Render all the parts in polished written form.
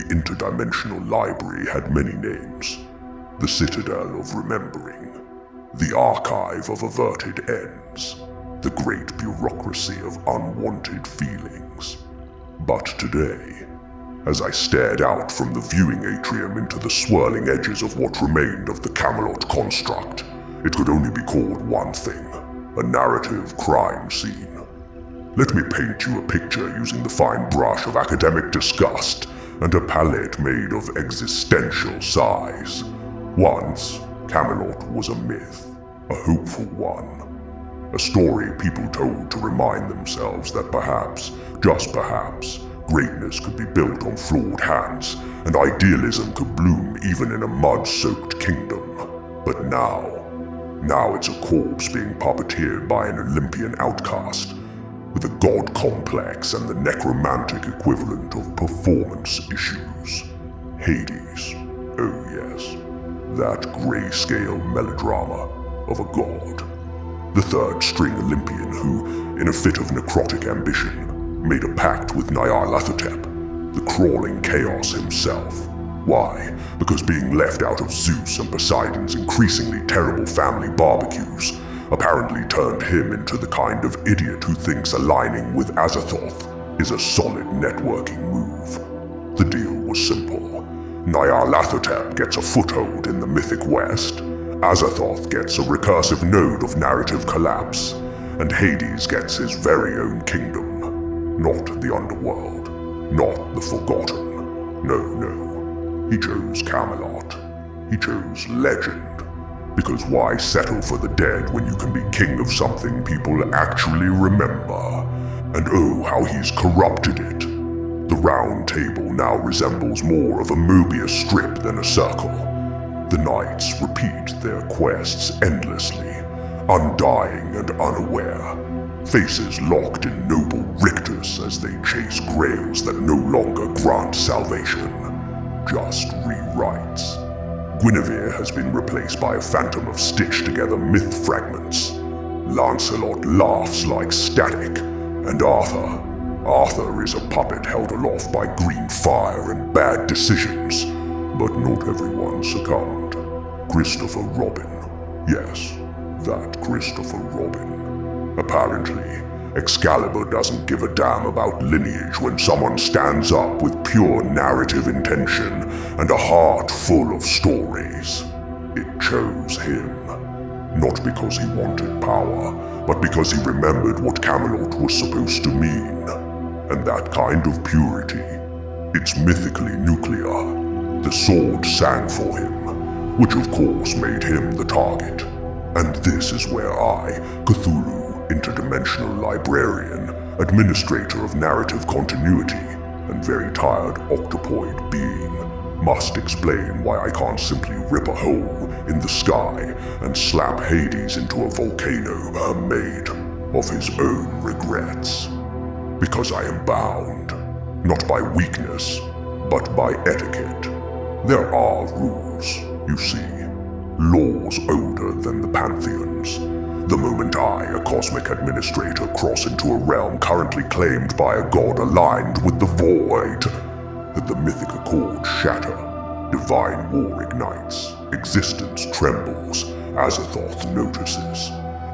Interdimensional Library had many names. The Citadel of Remembering, the Archive of Averted Ends, the great bureaucracy of unwanted feelings. But today, as I stared out from the viewing atrium into the swirling edges of what remained of the Camelot construct, it could only be called one thing: a narrative crime scene. Let me paint you a picture using the fine brush of academic disgust and a palette made of existential sighs. Once, Camelot was a myth, a hopeful one. A story people told to remind themselves that perhaps, just perhaps, greatness could be built on flawed hands, and idealism could bloom even in a mud-soaked kingdom. But now it's a corpse being puppeteered by an Olympian outcast, with a god complex and the necromantic equivalent of performance issues. Hades, oh yes, that grayscale melodrama of a god. The third-string Olympian who, in a fit of necrotic ambition, made a pact with Nyarlathotep, the crawling chaos himself. Why? Because being left out of Zeus and Poseidon's increasingly terrible family barbecues apparently turned him into the kind of idiot who thinks aligning with Azathoth is a solid networking move. The deal was simple. Nyarlathotep gets a foothold in the mythic West, Azathoth gets a recursive node of narrative collapse, and Hades gets his very own kingdom. Not the underworld, not the forgotten. No. He chose Camelot. He chose legend. Because why settle for the dead when you can be king of something people actually remember? And oh, how he's corrupted it. The round table now resembles more of a Mobius strip than a circle. The knights repeat their quests endlessly, undying and unaware, faces locked in noble rictus as they chase grails that no longer grant salvation, just rewrites. Guinevere has been replaced by a phantom of stitched-together myth fragments. Lancelot laughs like static, and Arthur is a puppet held aloft by green fire and bad decisions. But not everyone succumbed. Christopher Robin. Yes, that Christopher Robin. Apparently, Excalibur doesn't give a damn about lineage when someone stands up with pure narrative intention and a heart full of stories. It chose him. Not because he wanted power, but because he remembered what Camelot was supposed to mean. And that kind of purity, it's mythically nuclear. The sword sang for him, which of course made him the target. And this is where I, Cthulhu, Interdimensional Librarian, Administrator of Narrative Continuity, and very tired octopoid being, must explain why I can't simply rip a hole in the sky and slap Hades into a volcano made of his own regrets. Because I am bound, not by weakness, but by etiquette. There are rules, you see, laws older than the pantheons. The moment I, a cosmic administrator, cross into a realm currently claimed by a god aligned with the void, the mythic accords shatter, divine war ignites, existence trembles, Azathoth notices.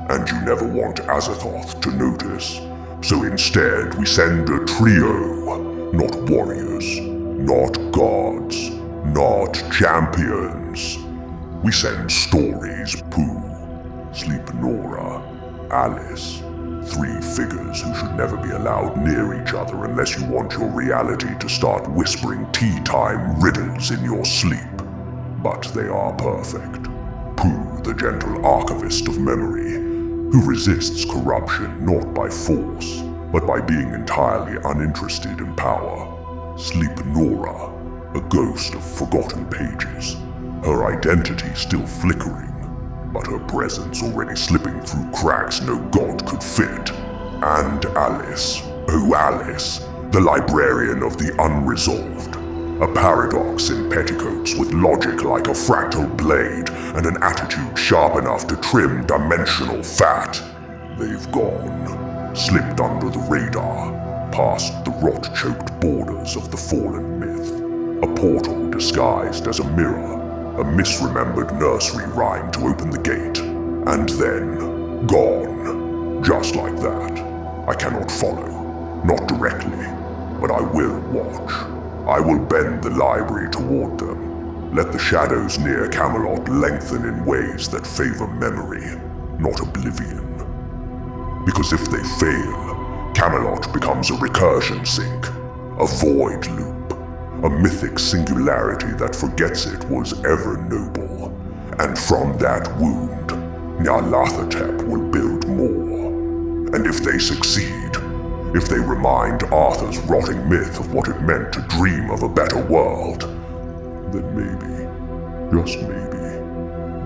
And you never want Azathoth to notice, so instead we send a trio, not warriors, not gods, not champions. We send stories, Pooh, Sleepnora, Alice, three figures who should never be allowed near each other unless you want your reality to start whispering tea-time riddles in your sleep. But they are perfect. Pooh, the gentle archivist of memory, who resists corruption not by force, but by being entirely uninterested in power. Sleepnora, a ghost of forgotten pages, her identity still flickering, but her presence already slipping through cracks no god could fit. And Alice, oh Alice, the librarian of the unresolved. A paradox in petticoats with logic like a fractal blade and an attitude sharp enough to trim dimensional fat. They've gone, slipped under the radar, past the rot-choked borders of the fallen myth. A portal disguised as a mirror, a misremembered nursery rhyme to open the gate, and then gone. Just like that. I cannot follow, not directly, but I will watch. I will bend the library toward them. Let the shadows near Camelot lengthen in ways that favor memory, not oblivion. Because if they fail, Camelot becomes a recursion sink, a void loop, a mythic singularity that forgets it was ever noble. And from that wound, Nyarlathotep will build more. And if they succeed, if they remind Arthur's rotting myth of what it meant to dream of a better world, then maybe, just maybe,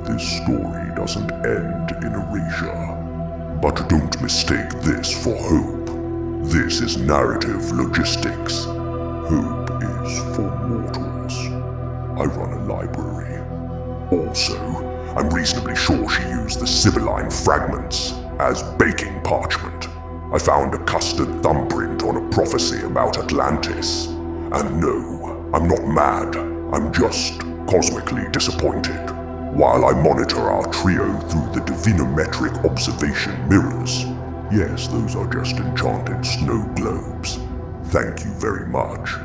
this story doesn't end in erasure. But don't mistake this for hope. This is narrative logistics. Hope is for mortals. I run a library. Also, I'm reasonably sure she used the Sibylline fragments as baking parchment. I found a custard thumbprint on a prophecy about Atlantis. And no, I'm not mad. I'm just cosmically disappointed. While I monitor our trio through the divinometric observation mirrors. Yes, those are just enchanted snow globes. Thank you very much.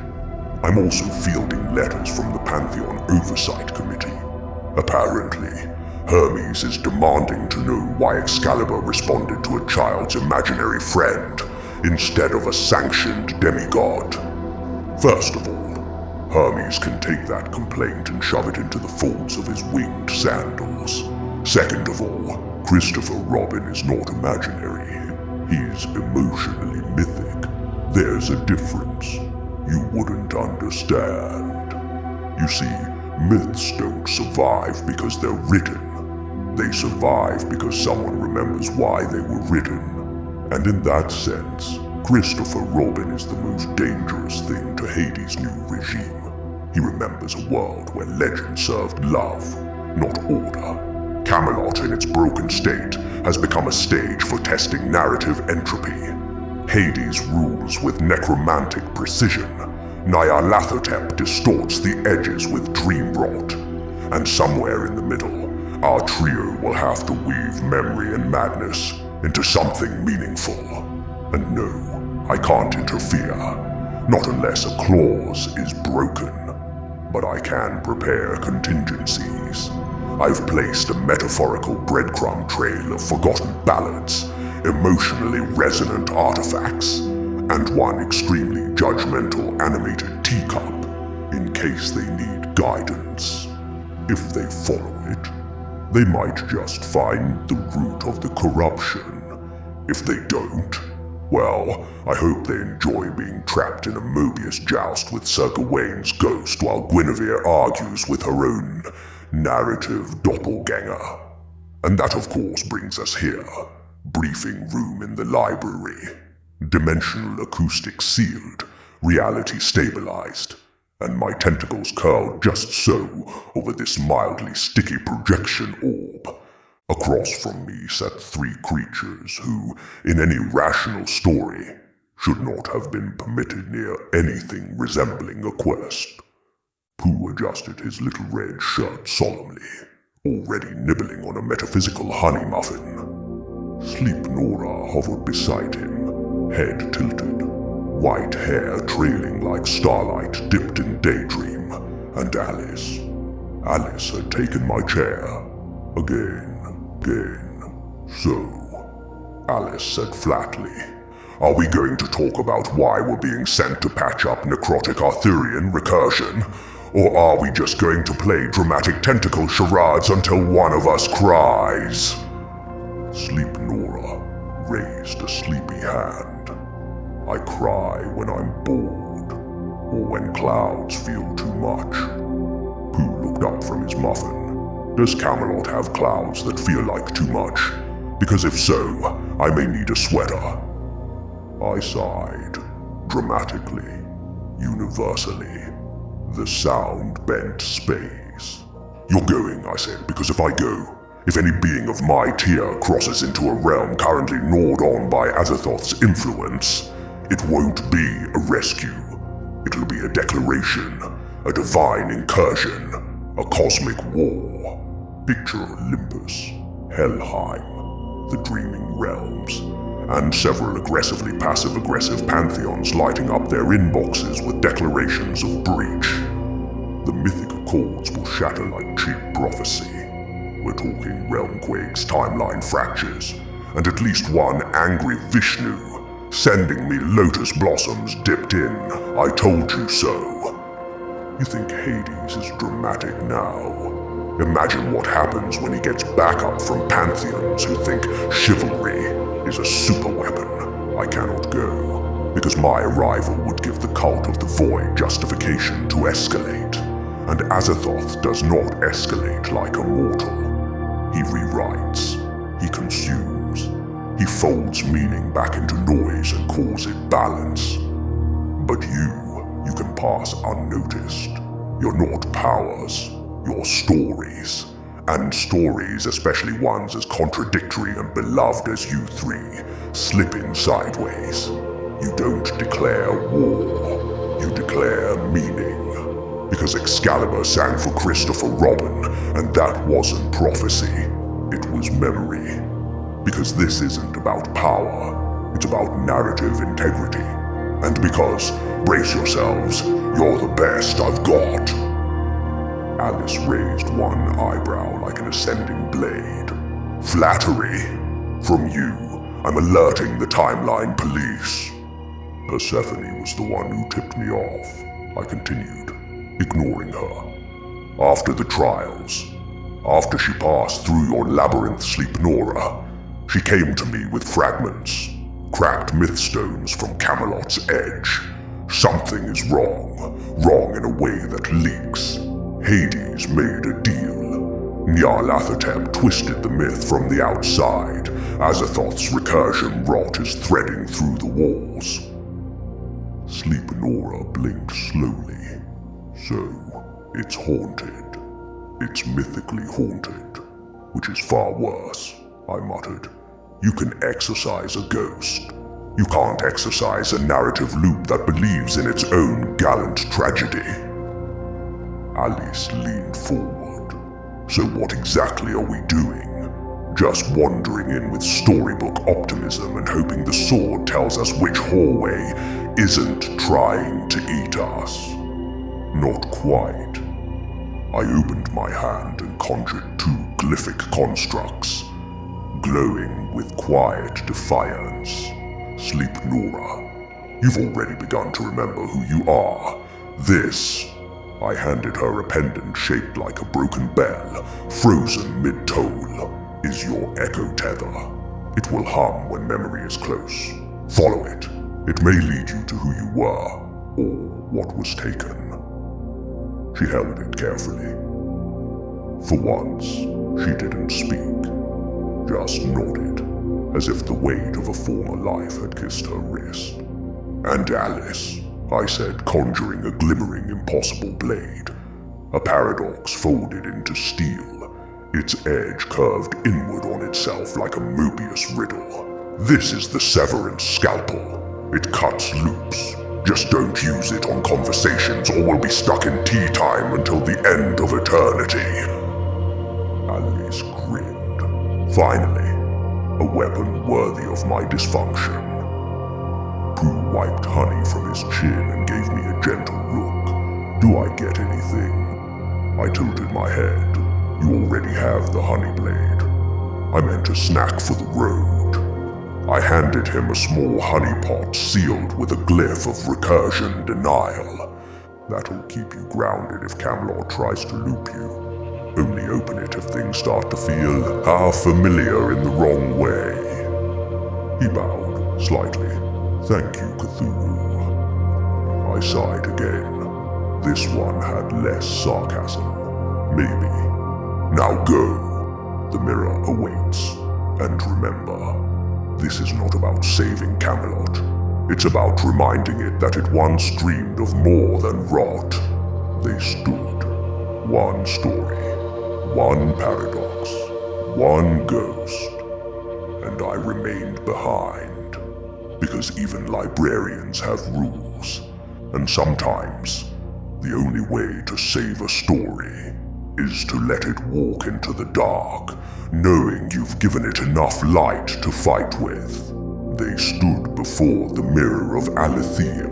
I'm also fielding letters from the Pantheon Oversight Committee. Apparently, Hermes is demanding to know why Excalibur responded to a child's imaginary friend instead of a sanctioned demigod. First of all, Hermes can take that complaint and shove it into the folds of his winged sandals. Second of all, Christopher Robin is not imaginary. He's emotionally mythic. There's a difference. You wouldn't understand. You see, myths don't survive because they're written. They survive because someone remembers why they were written. And in that sense, Christopher Robin is the most dangerous thing to Hades' new regime. He remembers a world where legend served love, not order. Camelot in its broken state has become a stage for testing narrative entropy. Hades rules with necromantic precision. Nyarlathotep distorts the edges with dream rot. And somewhere in the middle, our trio will have to weave memory and madness into something meaningful. And no, I can't interfere, not unless a clause is broken. But I can prepare contingencies. I've placed a metaphorical breadcrumb trail of forgotten ballads, emotionally resonant artifacts, and one extremely judgmental animated teacup, in case they need guidance. If they follow it, they might just find the root of the corruption. If they don't, well, I hope they enjoy being trapped in a Mobius joust with Sir Gawain's ghost while Guinevere argues with her own narrative doppelganger. And that of course brings us here. Briefing room in the library. Dimensional acoustics sealed, reality stabilized, and my tentacles curled just so over this mildly sticky projection orb. Across from me sat three creatures who, in any rational story, should not have been permitted near anything resembling a quest. Pooh adjusted his little red shirt solemnly, already nibbling on a metaphysical honey muffin. Sleepnora hovered beside him, head tilted, white hair trailing like starlight dipped in daydream, and Alice. Alice had taken my chair. Again. So, Alice said flatly, "Are we going to talk about why we're being sent to patch up necrotic Arthurian recursion? Or are we just going to play dramatic tentacle charades until one of us cries?" Sleepnora raised a sleepy hand. "I cry when I'm bored, or when clouds feel too much." Pooh looked up from his muffin. "Does Camelot have clouds that feel like too much? Because if so, I may need a sweater." I sighed, dramatically, universally. The sound bent space. "You're going," I said, "because if I go, if any being of my tier crosses into a realm currently gnawed on by Azathoth's influence, it won't be a rescue. It'll be a declaration, a divine incursion, a cosmic war. Picture Olympus, Helheim, the Dreaming Realms, and several aggressively passive-aggressive pantheons lighting up their inboxes with declarations of breach. The mythic accords will shatter like cheap prophecy. We're talking realm quakes, timeline fractures, and at least one angry Vishnu sending me lotus blossoms dipped in "I told you so." You think Hades is dramatic now? Imagine what happens when he gets backup from pantheons who think chivalry is a superweapon. I cannot go, because my arrival would give the cult of the void justification to escalate, and Azathoth does not escalate like a mortal. He rewrites, he consumes, he folds meaning back into noise and calls it balance. But you can pass unnoticed. You're not powers, you're stories. And stories, especially ones as contradictory and beloved as you three, slip in sideways. You don't declare war, you declare meaning. Because Excalibur sang for Christopher Robin, and that wasn't prophecy, it was memory. Because this isn't about power, it's about narrative integrity. And because, brace yourselves, you're the best I've got. Alice raised one eyebrow like an ascending blade. Flattery? From you, I'm alerting the timeline police. Persephone was the one who tipped me off, I continued, ignoring her. After the trials, after she passed through your labyrinth Sleepnora, she came to me with fragments, cracked mythstones from Camelot's edge. Something is wrong in a way that leaks. Hades made a deal. Nyarlathotep twisted the myth from the outside. Azathoth's recursion rot is threading through the walls. Sleepnora blinked slowly. So, it's haunted. It's mythically haunted. Which is far worse, I muttered. You can exorcise a ghost. You can't exorcise a narrative loop that believes in its own gallant tragedy. Alice leaned forward. So what exactly are we doing? Just wandering in with storybook optimism and hoping the sword tells us which hallway isn't trying to eat us? Not quite. I opened my hand and conjured two glyphic constructs, glowing with quiet defiance. Sleepnora, you've already begun to remember who you are. This, I handed her a pendant shaped like a broken bell, frozen mid-toll, is your echo tether. It will hum when memory is close. Follow it. It may lead you to who you were, or what was taken. She held it carefully. For once, she didn't speak, just nodded, as if the weight of a former life had kissed her wrist. And Alice, I said, conjuring a glimmering impossible blade, a paradox folded into steel, its edge curved inward on itself like a Mobius riddle. This is the Severance Scalpel. It cuts loops. Just don't use it on conversations or we'll be stuck in tea time until the end of eternity. Alice grinned. Finally, a weapon worthy of my dysfunction. Pooh wiped honey from his chin and gave me a gentle look. Do I get anything? I tilted my head. You already have the honey blade. I meant a snack for the road. I handed him a small honey pot sealed with a glyph of recursion denial. That'll keep you grounded if Camelot tries to loop you. Only open it if things start to feel familiar in the wrong way. He bowed slightly. Thank you, Cthulhu. I sighed again. This one had less sarcasm. Maybe. Now go. The mirror awaits. And remember, this is not about saving Camelot. It's about reminding it that it once dreamed of more than rot. They stood. One story. One paradox. One ghost. And I remained behind. Because even librarians have rules. And sometimes, The only way to save a story is to let it walk into the dark, knowing you've given it enough light to fight with. They stood before the mirror of Aletheia.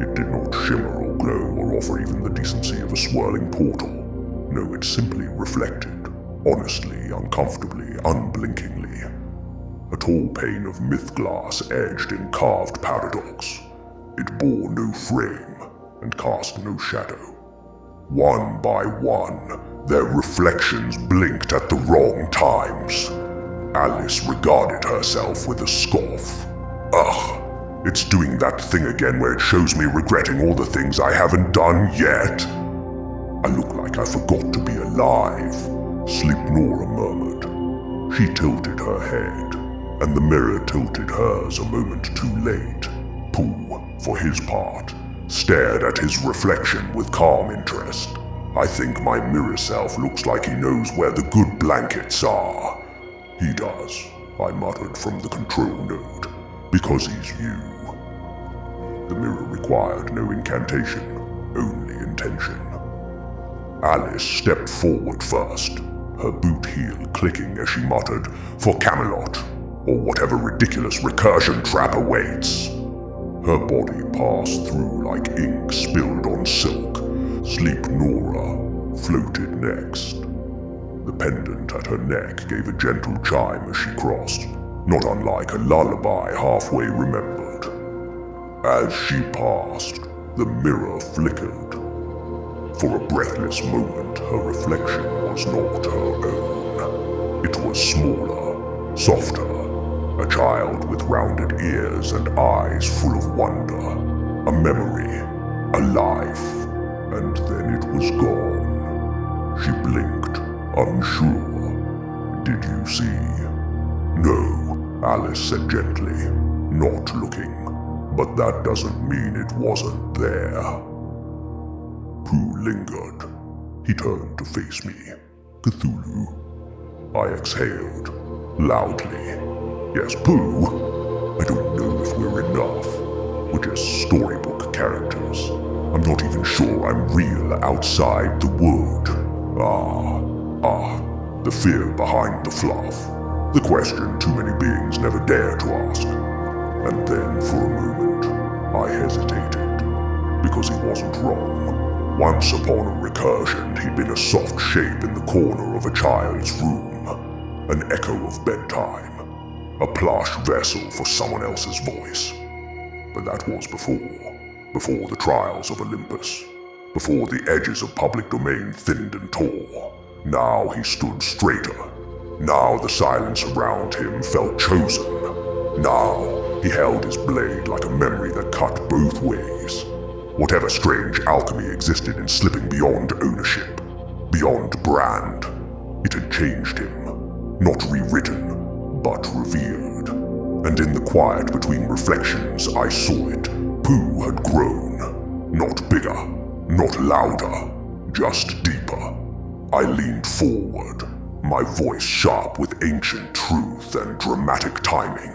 It did not shimmer or glow or offer even the decency of a swirling portal. No, it simply reflected, honestly, uncomfortably, unblinkingly. A tall pane of myth glass edged in carved paradox. It bore no frame and cast no shadow. One by one, their reflections blinked at the wrong times. Alice regarded herself with a scoff. Ugh, it's doing that thing again where it shows me regretting all the things I haven't done yet. I look like I forgot to be alive, Sleepnora murmured. She tilted her head, and the mirror tilted hers a moment too late. Pooh, for his part, stared at his reflection with calm interest. I think my mirror self looks like he knows where the good blankets are. He does, I muttered from the control node, because he's you. The mirror required no incantation, only intention. Alice stepped forward first, her boot heel clicking as she muttered, "For Camelot, or whatever ridiculous recursion trap awaits." Her body passed through like ink spilled on silk. Sleepnora floated next. The pendant at her neck gave a gentle chime as she crossed, not unlike a lullaby halfway remembered. As she passed, the mirror flickered. For a breathless moment, her reflection was not her own. It was smaller, softer, a child with rounded ears and eyes full of wonder, a memory, a life, and then it was gone. She blinked, unsure. Did you see? No, Alice said gently, not looking, but that doesn't mean it wasn't there. Pooh lingered. He turned to face me. Cthulhu. I exhaled, loudly. Yes, Pooh. I don't know if we're enough. We're just storybook characters. I'm not even sure I'm real outside the wood. The fear behind the fluff. The question too many beings never dare to ask. And then for a moment, I hesitated. Because he wasn't wrong. Once upon a recursion, he'd been a soft shape in the corner of a child's room. An echo of bedtime. A plush vessel for someone else's voice. But that was before the trials of Olympus. Before the edges of public domain thinned and tore. Now he stood straighter. Now the silence around him felt chosen. Now he held his blade like a memory that cut both ways. Whatever strange alchemy existed in slipping beyond ownership, beyond brand, it had changed him. Not rewritten, but revered. And in the quiet between reflections, I saw it. Pooh had grown. Not bigger, not louder, just deeper. I leaned forward, my voice sharp with ancient truth and dramatic timing.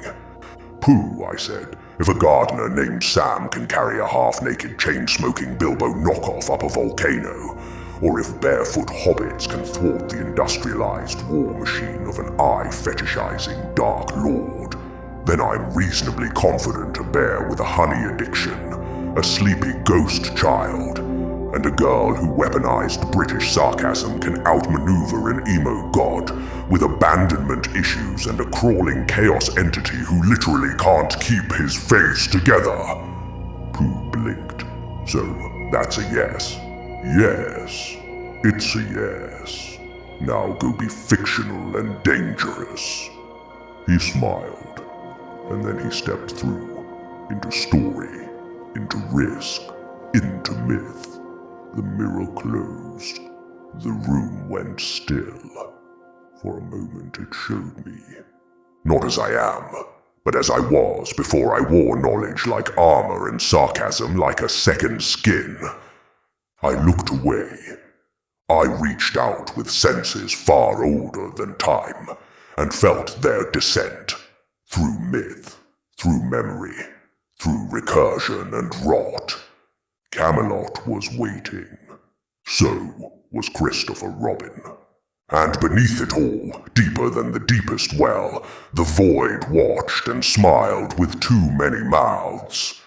Pooh, I said, if a gardener named Sam can carry a half-naked chain-smoking Bilbo knockoff up a volcano, or if barefoot hobbits can thwart the industrialized war machine of an eye-fetishizing Dark Lord, then I'm reasonably confident to bear with a honey addiction, a sleepy ghost child, and a girl who weaponized British sarcasm can outmaneuver an emo god with abandonment issues and a crawling chaos entity who literally can't keep his face together. Pooh blinked. So that's a yes. Yes, it's a yes. Now go be fictional and dangerous. He smiled, and then he stepped through, into story, into risk, into myth. The mirror closed. The room went still. For a moment it showed me. Not as I am, but as I was before I wore knowledge like armor and sarcasm like a second skin. I looked away. I reached out with senses far older than time, and felt their descent. Through myth, through memory, through recursion and rot. Camelot was waiting. So was Christopher Robin. And beneath it all, deeper than the deepest well, the void watched and smiled with too many mouths.